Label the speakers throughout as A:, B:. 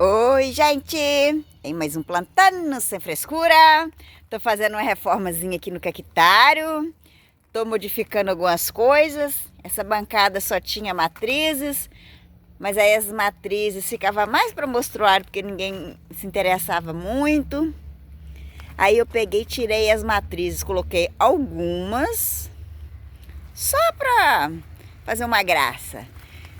A: Oi, gente! Tem mais um Plantando Sem Frescura. Tô fazendo uma reformazinha aqui no cactário. Tô modificando algumas coisas. Essa bancada só tinha matrizes, mas aí as matrizes ficavam mais para mostruário porque ninguém se interessava muito. Aí eu peguei, tirei as matrizes, coloquei algumas só para fazer uma graça.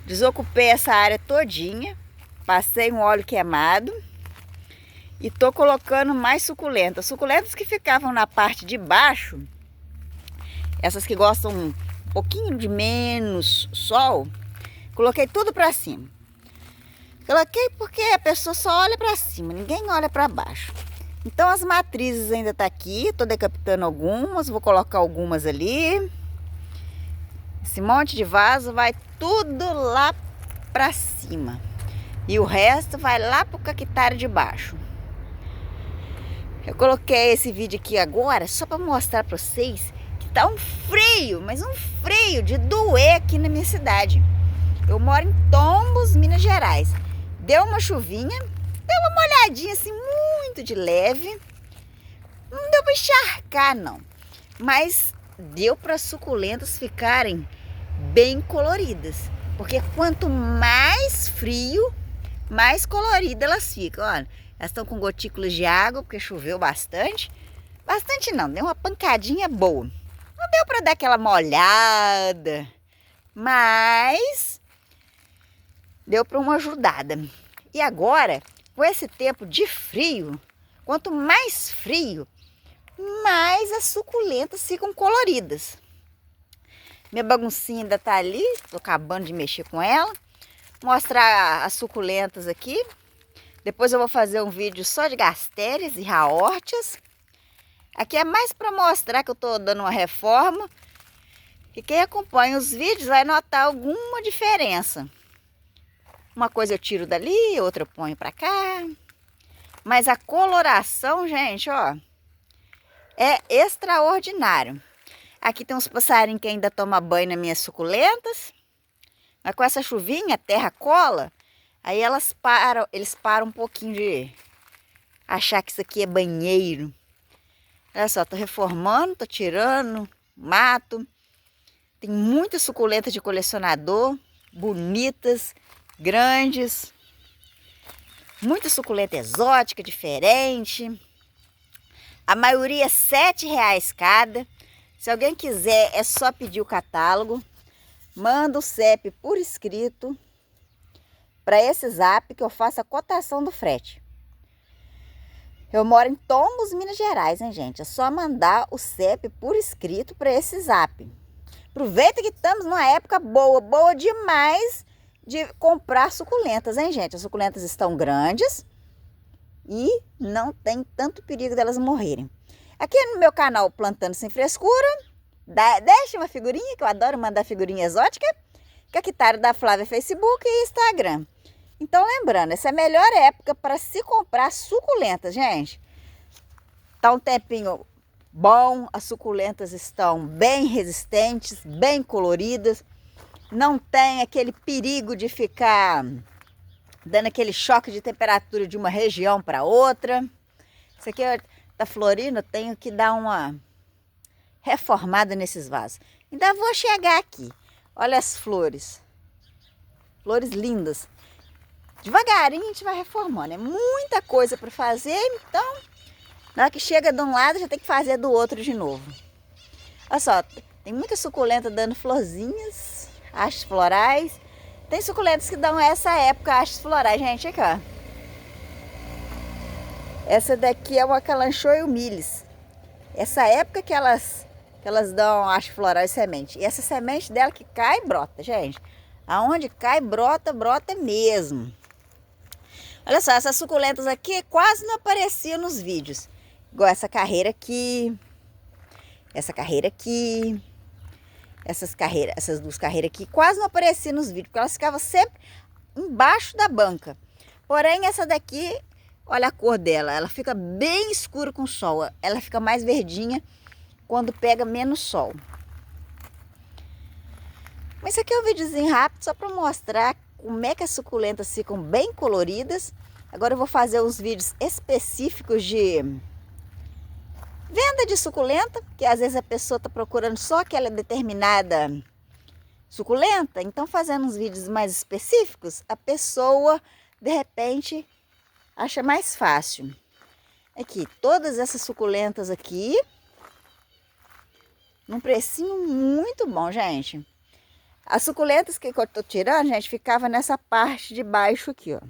A: Desocupei essa área todinha, passei um óleo queimado e tô colocando mais suculentas. Suculentas que ficavam na parte de baixo, essas que gostam um pouquinho de menos sol, coloquei tudo para cima. Coloquei porque a pessoa só olha para cima, ninguém olha para baixo. Então as matrizes ainda tá aqui, tô decapitando algumas, vou colocar algumas ali. Esse monte de vaso vai tudo lá para cima. E o resto vai lá pro cactário de baixo. Eu coloquei esse vídeo aqui agora só para mostrar para vocês que tá um frio, mas um frio de doer aqui na minha cidade. Eu moro em Tombos, Minas Gerais. Deu uma chuvinha, deu uma molhadinha assim muito de leve. Não deu para encharcar não, mas deu para as suculentas ficarem bem coloridas. Porque quanto mais frio, mais coloridas elas ficam. Olha, elas estão com gotículas de água porque choveu bastante. Bastante não, deu uma pancadinha boa. Não deu para dar aquela molhada, mas deu para uma ajudada. E agora, com esse tempo de frio, quanto mais frio, mais as suculentas ficam coloridas. Minha baguncinha ainda tá ali, tô acabando de mexer com ela. Mostrar as suculentas aqui. Depois eu vou fazer um vídeo só de gastérias e raórtias. Aqui é mais para mostrar que eu tô dando uma reforma. E quem acompanha os vídeos vai notar alguma diferença. Uma coisa eu tiro dali, outra eu ponho para cá. Mas a coloração, gente, ó, é extraordinário. Aqui tem uns passarinhos que ainda tomam banho nas minhas suculentas. Mas com essa chuvinha, a terra cola, aí eles param um pouquinho de achar que isso aqui é banheiro. Olha só, tô reformando, tô tirando mato. Tem muitas suculentas de colecionador, bonitas, grandes. Muita suculenta exótica, diferente. A maioria é R$7 cada. Se alguém quiser, é só pedir o catálogo. Manda o CEP por escrito para esse zap que eu faço a cotação do frete. Eu moro em Tombos, Minas Gerais, hein, gente? É só mandar o CEP por escrito para esse zap. Aproveita que estamos numa época boa, boa demais de comprar suculentas, hein, gente? As suculentas estão grandes e não tem tanto perigo delas morrerem. Aqui no meu canal Plantando Sem Frescura, deixa uma figurinha, que eu adoro mandar figurinha exótica. Cactário da Flávia, Facebook e Instagram. Então lembrando, essa é a melhor época para se comprar suculentas, gente. Tá um tempinho bom, as suculentas estão bem resistentes, bem coloridas. Não tem aquele perigo de ficar dando aquele choque de temperatura de uma região para outra. Isso aqui tá florindo, eu tenho que dar uma reformada nesses vasos. Ainda vou chegar aqui. Olha as flores. Flores lindas. Devagarinho a gente vai reformando. É muita coisa para fazer, então na hora que chega de um lado já tem que fazer do outro de novo. Olha só, tem muita suculenta dando florzinhas, hastes florais. Tem suculentas que dão essa época hastes florais, gente, aqui ó. Essa daqui é uma calanchoe-humildes. Essa época que elas dão hastes florais e semente. E essa semente dela que cai, brota, gente. Aonde cai, brota, brota mesmo. Olha só, essas suculentas aqui quase não apareciam nos vídeos. Igual essa carreira aqui. Essa carreira aqui. Essas duas carreiras aqui quase não apareciam nos vídeos, porque elas ficavam sempre embaixo da banca. Porém, essa daqui, olha a cor dela, ela fica bem escura com o sol. Ela fica mais verdinha quando pega menos sol. Mas isso aqui é um videozinho rápido só para mostrar como é que as suculentas ficam bem coloridas. Agora eu vou fazer uns vídeos específicos de venda de suculenta, que às vezes a pessoa está procurando só aquela determinada suculenta. Então, fazendo uns vídeos mais específicos, a pessoa, de repente, acha mais fácil. Aqui, todas essas suculentas aqui, num precinho muito bom, gente. As suculentas que eu tô tirando, gente, ficava nessa parte de baixo aqui, ó.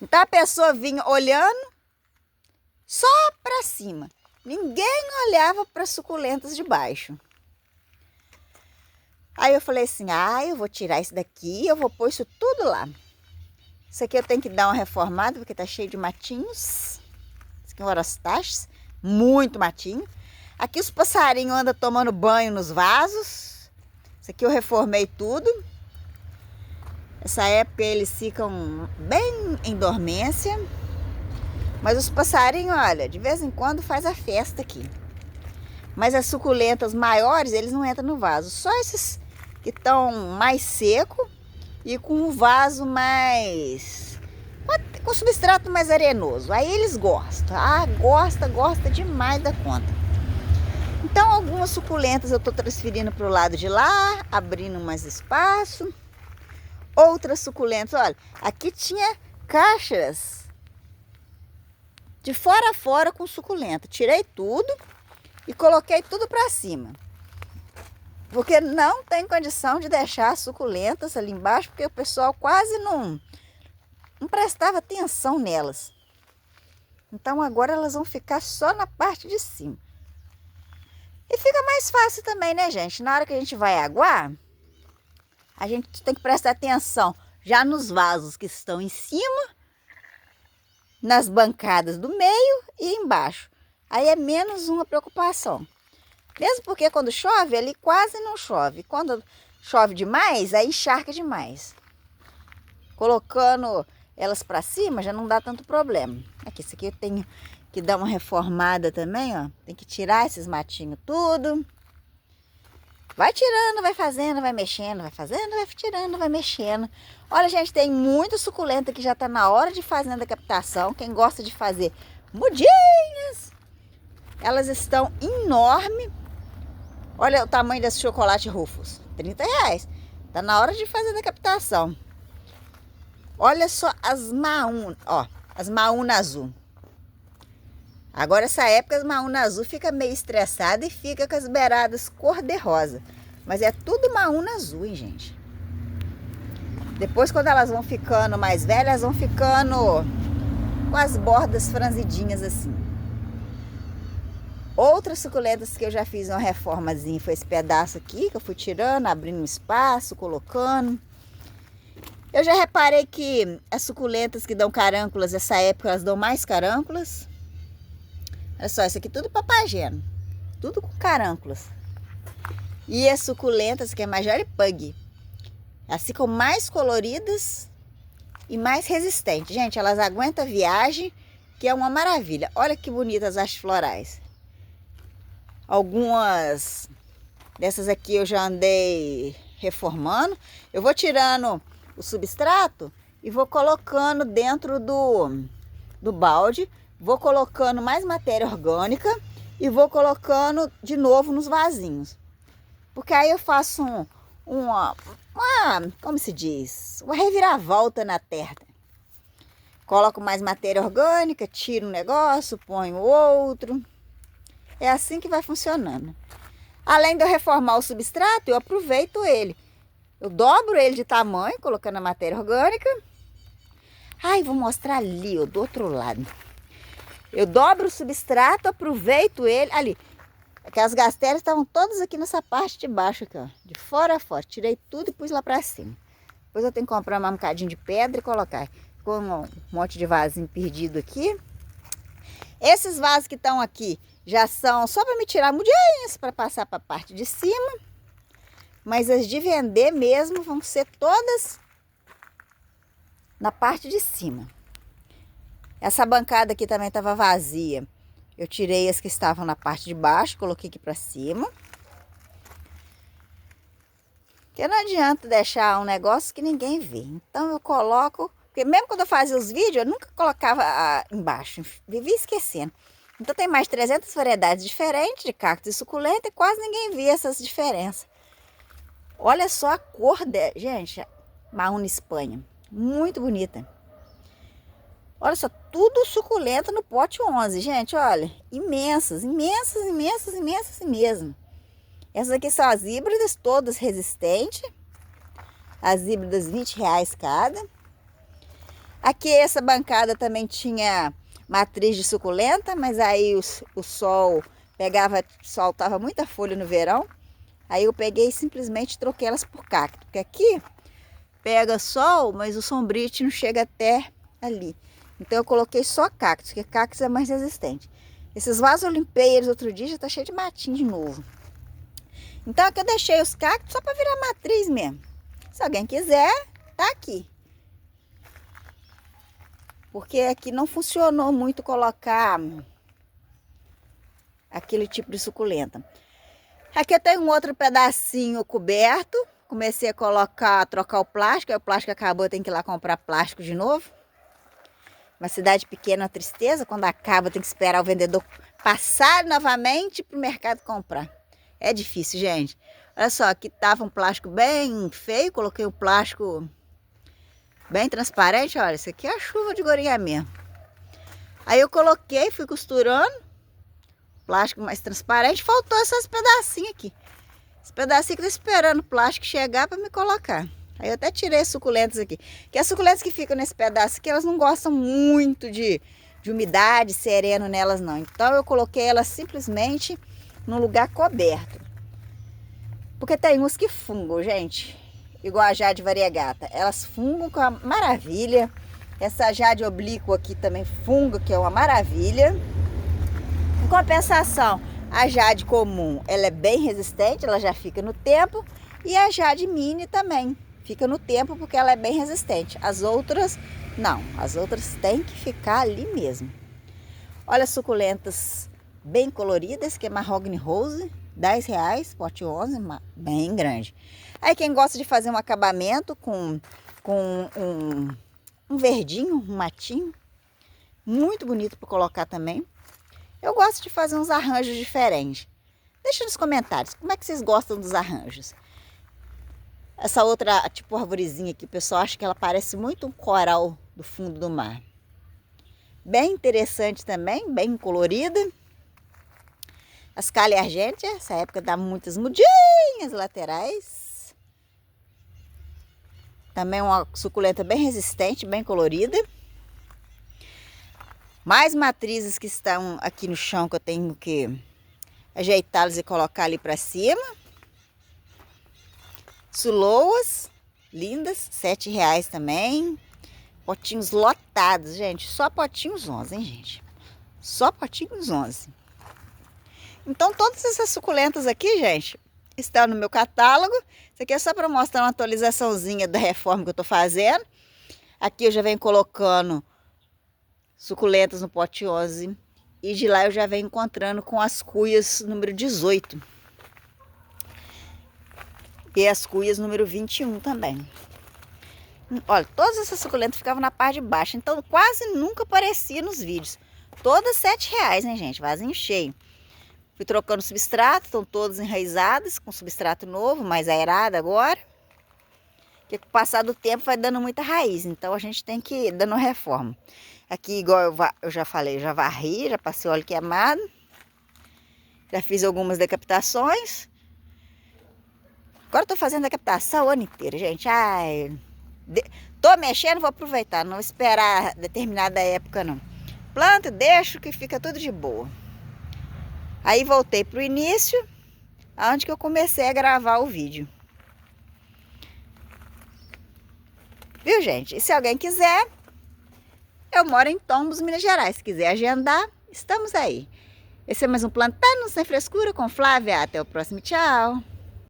A: Então a pessoa vinha olhando só para cima. Ninguém olhava para as suculentas de baixo. Aí eu falei assim, eu vou tirar isso daqui, eu vou pôr isso tudo lá. Isso aqui eu tenho que dar uma reformada, porque tá cheio de matinhos. Isso aqui é um orostáceos, muito matinho. Aqui os passarinhos andam tomando banho nos vasos. Isso aqui eu reformei tudo. Essa época eles ficam bem em dormência. Mas os passarinhos, olha, de vez em quando faz a festa aqui. Mas as suculentas maiores, eles não entram no vaso. Só esses que estão mais seco e com o vaso mais... com substrato mais arenoso. Aí eles gostam. Gosta demais da conta. Então algumas suculentas eu estou transferindo para o lado de lá, abrindo mais espaço. Outras suculentas, olha, aqui tinha caixas de fora a fora com suculenta. Tirei tudo e coloquei tudo para cima. Porque não tem condição de deixar as suculentas ali embaixo, porque o pessoal quase não prestava atenção nelas. Então agora elas vão ficar só na parte de cima. E fica mais fácil também, né, gente? Na hora que a gente vai aguar, a gente tem que prestar atenção já nos vasos que estão em cima, nas bancadas do meio e embaixo. Aí é menos uma preocupação. Mesmo porque quando chove, ali quase não chove. Quando chove demais, aí encharca demais. Colocando elas para cima já não dá tanto problema. Aqui, isso aqui eu tenho que dar uma reformada também, ó. Tem que tirar esses matinhos tudo. Vai tirando, vai fazendo, vai mexendo, vai fazendo, vai tirando, vai mexendo. Olha, gente, tem muito suculenta que já está na hora de fazenda da captação. Quem gosta de fazer mudinhas, elas estão enormes. Olha o tamanho desse chocolate Rufus, R$30. Tá na hora de fazer da captação. Olha só as maúnas, ó, as maúnas azul. Agora essa época as maúnas azul fica meio estressada e fica com as beiradas cor-de-rosa. Mas é tudo maúna azul, hein, gente? Depois, quando elas vão ficando mais velhas, elas vão ficando com as bordas franzidinhas assim. Outras suculentas que eu já fiz uma reformazinha foi esse pedaço aqui, que eu fui tirando, abrindo um espaço, colocando. Eu já reparei que as suculentas que dão carânculas, essa época elas dão mais carânculas. Olha só, isso aqui tudo papageno, tudo com carânculas. E as suculentas, que é Major Pug, elas ficam mais coloridas e mais resistentes. Gente, elas aguentam a viagem, que é uma maravilha. Olha que bonitas as florais. Algumas dessas aqui eu já andei reformando. Eu vou tirando o substrato e vou colocando dentro do balde. Vou colocando mais matéria orgânica e vou colocando de novo nos vasinhos. Porque aí eu faço uma como se diz? Uma reviravolta na terra. Coloco mais matéria orgânica, tiro um negócio, ponho outro. É assim que vai funcionando. Além de eu reformar o substrato, eu aproveito ele. Eu dobro ele de tamanho, colocando a matéria orgânica. Ai, vou mostrar ali, ó, do outro lado. Eu dobro o substrato, aproveito ele. Ali, aquelas gastérias estavam todas aqui nessa parte de baixo, aqui, ó, de fora a fora. Tirei tudo e pus lá pra cima. Depois eu tenho que comprar um bocadinho de pedra e colocar. Com um monte de vasinho perdido aqui. Esses vasos que estão aqui já são só para me tirar mudinhas para passar para a parte de cima. Mas as de vender mesmo vão ser todas na parte de cima. Essa bancada aqui também estava vazia. Eu tirei as que estavam na parte de baixo, coloquei aqui para cima. Porque não adianta deixar um negócio que ninguém vê. Então eu coloco Porque mesmo quando eu fazia os vídeos, eu nunca colocava embaixo, vivia esquecendo. Então tem mais de 300 variedades diferentes de cactos e suculenta e quase ninguém via essas diferenças. Olha só a cor gente, Marrone Espanha, muito bonita. Olha só, tudo suculenta no pote 11, gente, olha, imensas, imensas, imensas, imensas mesmo. Essas aqui são as híbridas, todas resistentes. As híbridas R$20 cada. Aqui essa bancada também tinha matriz de suculenta, mas aí o sol pegava, soltava muita folha no verão. Aí eu peguei e simplesmente troquei elas por cacto, porque aqui pega sol, mas o sombrite não chega até ali. Então eu coloquei só cactos, porque cactos é mais resistente. Esses vasos eu limpei eles outro dia, já tá cheio de matinho de novo. Então aqui eu deixei os cactos só para virar matriz mesmo. Se alguém quiser, tá aqui. Porque aqui não funcionou muito colocar aquele tipo de suculenta. Aqui eu tenho um outro pedacinho coberto. Comecei a trocar o plástico. Aí o plástico acabou, eu tenho que ir lá comprar plástico de novo. Uma cidade pequena, uma tristeza. Quando acaba, tem que esperar o vendedor passar novamente para o mercado comprar. É difícil, gente. Olha só, aqui tava um plástico bem feio. Coloquei um plástico bem transparente. Olha, isso aqui é a chuva de gorinha mesmo. Aí eu coloquei, fui costurando. Plástico mais transparente. Faltou esses pedacinhos aqui. Esse pedacinho que eu tô esperando o plástico chegar para me colocar. Aí eu até tirei as suculentas aqui. Que as suculentas que ficam nesse pedaço aqui, elas não gostam muito de umidade, sereno nelas não. Então eu coloquei elas simplesmente num lugar coberto. Porque tem uns que fungam, gente. Igual a jade variegata. Elas fungam com uma maravilha. Essa jade oblíqua aqui também funga, que é uma maravilha. Em compensação, a jade comum, ela é bem resistente, ela já fica no tempo. E a jade mini também fica no tempo, porque ela é bem resistente. As outras, não. As outras têm que ficar ali mesmo. Olha as suculentas bem coloridas, que é Mahogany Rose, R$10, pote 11, bem grande. Aí quem gosta de fazer um acabamento com um verdinho, um matinho, muito bonito para colocar também. Eu gosto de fazer uns arranjos diferentes. Deixa nos comentários, como é que vocês gostam dos arranjos? Essa outra, tipo arvorezinha aqui, o pessoal acha que ela parece muito um coral do fundo do mar. Bem interessante também, bem colorida. As Calha Argentea, essa época dá muitas mudinhas laterais. Também uma suculenta bem resistente, bem colorida. Mais matrizes que estão aqui no chão que eu tenho que ajeitá-las e colocar ali para cima. Suloas, lindas, R$7 também. Potinhos lotados, gente. Só potinhos 11, hein, gente? Só potinhos 11. Então, todas essas suculentas aqui, gente, estão no meu catálogo. Isso aqui é só para mostrar uma atualizaçãozinha da reforma que eu tô fazendo. Aqui eu já venho colocando suculentas no pote 11. E de lá eu já venho encontrando com as cuias número 18. E as cuias número 21 também. Olha, todas essas suculentas ficavam na parte de baixo. Então quase nunca aparecia nos vídeos. Todas R$7, né, gente? Vasinho cheio. Fui trocando substrato. Estão todas enraizadas. Com substrato novo, mais aerado agora. Porque com o passar do tempo vai dando muita raiz. Então a gente tem que ir dando reforma. Aqui, igual eu já falei, já varri, já passei óleo queimado. Já fiz algumas decapitações. Agora eu tô fazendo decapitação o ano inteiro, gente. Ai, tô mexendo, vou aproveitar. Não vou esperar determinada época, não. Planto, deixo que fica tudo de boa. Aí voltei pro início, onde que eu comecei a gravar o vídeo. Viu, gente? E se alguém quiser... Eu moro em Tombos, Minas Gerais. Se quiser agendar, estamos aí. Esse é mais um Plantando Sem Frescura com Flávia. Até o próximo. Tchau!